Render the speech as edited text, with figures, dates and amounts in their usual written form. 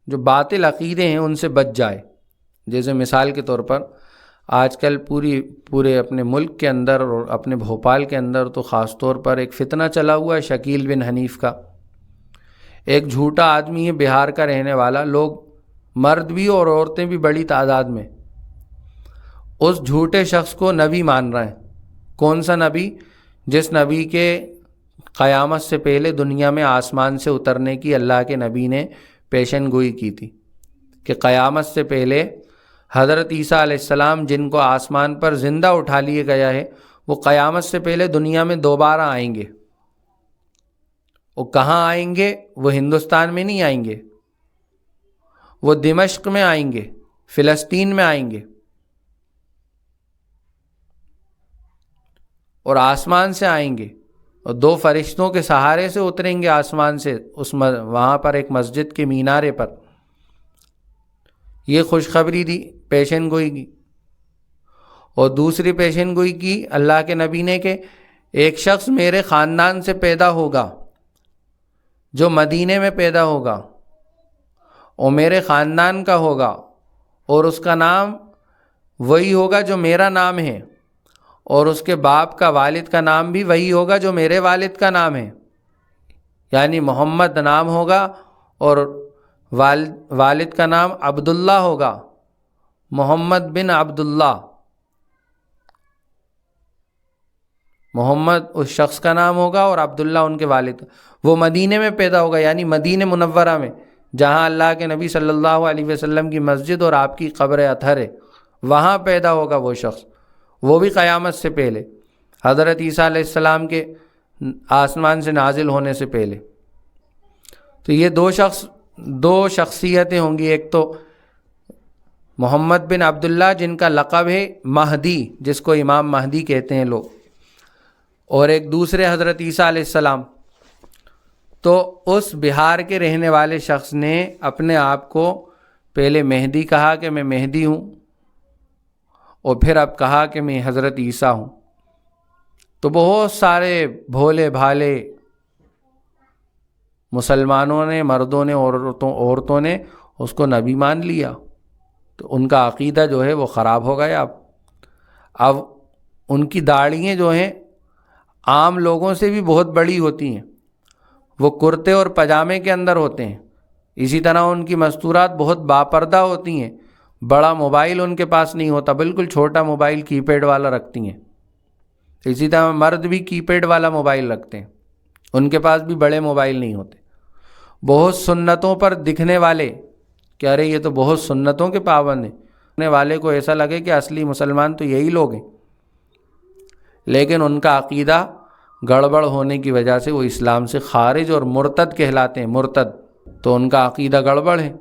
جو باطل عقیدے ہیں ان سے بچ جائے۔ جیسے مثال کے طور پر آج کل پورے اپنے ملک کے اندر اور اپنے بھوپال کے اندر تو خاص طور پر ایک فتنہ چلا ہوا ہے شکیل بن حنیف کا۔ ایک جھوٹا آدمی ہے، بہار کا رہنے والا، لوگ مرد بھی اور عورتیں بھی بڑی تعداد میں اس جھوٹے شخص کو نبی مان رہے ہیں۔ کون سا نبی؟ جس نبی کے قیامت سے پہلے دنیا میں آسمان سے اترنے کی اللہ کے نبی نے پیشن گوئی کی تھی کہ قیامت سے پہلے حضرت عیسیٰ علیہ السلام جن کو آسمان پر زندہ اٹھا لیا گیا ہے وہ قیامت سے پہلے دنیا میں دوبارہ آئیں گے۔ وہ کہاں آئیں گے؟ وہ ہندوستان میں نہیں آئیں گے، وہ دمشق میں آئیں گے، فلسطین میں آئیں گے، اور آسمان سے آئیں گے اور 2 فرشتوں کے سہارے سے اتریں گے آسمان سے، وہاں پر ایک مسجد کے مینارے پر۔ یہ خوشخبری دی، پیشن گوئی کی۔ اور دوسری پیشن گوئی کی اللہ کے نبی نے کہ ایک شخص میرے خاندان سے پیدا ہوگا جو مدینے میں پیدا ہوگا اور میرے خاندان کا ہوگا، اور اس کا نام وہی ہوگا جو میرا نام ہے، اور اس کے باپ کا، والد کا نام بھی وہی ہوگا جو میرے والد کا نام ہے، یعنی محمد نام ہوگا اور والد کا نام عبداللہ ہوگا، محمد بن عبداللہ۔ محمد اس شخص کا نام ہوگا اور عبداللہ ان کے والد۔ وہ مدینے میں پیدا ہوگا، یعنی مدینہ منورہ میں، جہاں اللہ کے نبی صلی اللہ علیہ وسلم کی مسجد اور آپ کی قبر اطہر ہے، وہاں پیدا ہوگا وہ شخص، وہ بھی قیامت سے پہلے، حضرت عیسیٰ علیہ السلام کے آسمان سے نازل ہونے سے پہلے۔ تو یہ دو شخصیتیں ہوں گی، ایک تو محمد بن عبداللہ جن کا لقب ہے مہدی، جس کو امام مہدی کہتے ہیں لوگ، اور ایک دوسرے حضرت عیسیٰ علیہ السلام۔ تو اس بہار کے رہنے والے شخص نے اپنے آپ کو پہلے مہدی کہا کہ میں مہدی ہوں، اور پھر اب کہا کہ میں حضرت عیسیٰ ہوں۔ تو بہت سارے بھولے بھالے مسلمانوں نے، مردوں نے، عورتوں نے اس کو نبی مان لیا، تو ان کا عقیدہ جو ہے وہ خراب ہو گیا۔ اب ان کی داڑھیاں جو ہیں عام لوگوں سے بھی بہت بڑی ہوتی ہیں، وہ کرتے اور پاجامے کے اندر ہوتے ہیں۔ اسی طرح ان کی مستورات بہت باپردہ ہوتی ہیں، بڑا موبائل ان کے پاس نہیں ہوتا، بالکل چھوٹا موبائل کی پیڈ والا رکھتی ہیں۔ اسی طرح مرد بھی کی پیڈ والا موبائل رکھتے ہیں، ان کے پاس بھی بڑے موبائل نہیں ہوتے۔ بہت سنتوں پر دکھنے والے کہ ارے یہ تو بہت سنتوں کے پابند ہیں، دکھنے والے کو ایسا لگے کہ اصلی مسلمان تو یہی لوگ ہیں، لیکن ان کا عقیدہ گڑبڑ ہونے کی وجہ سے وہ اسلام سے خارج اور مرتد کہلاتے ہیں، مرتد، تو ان کا عقیدہ گڑبڑ ہے۔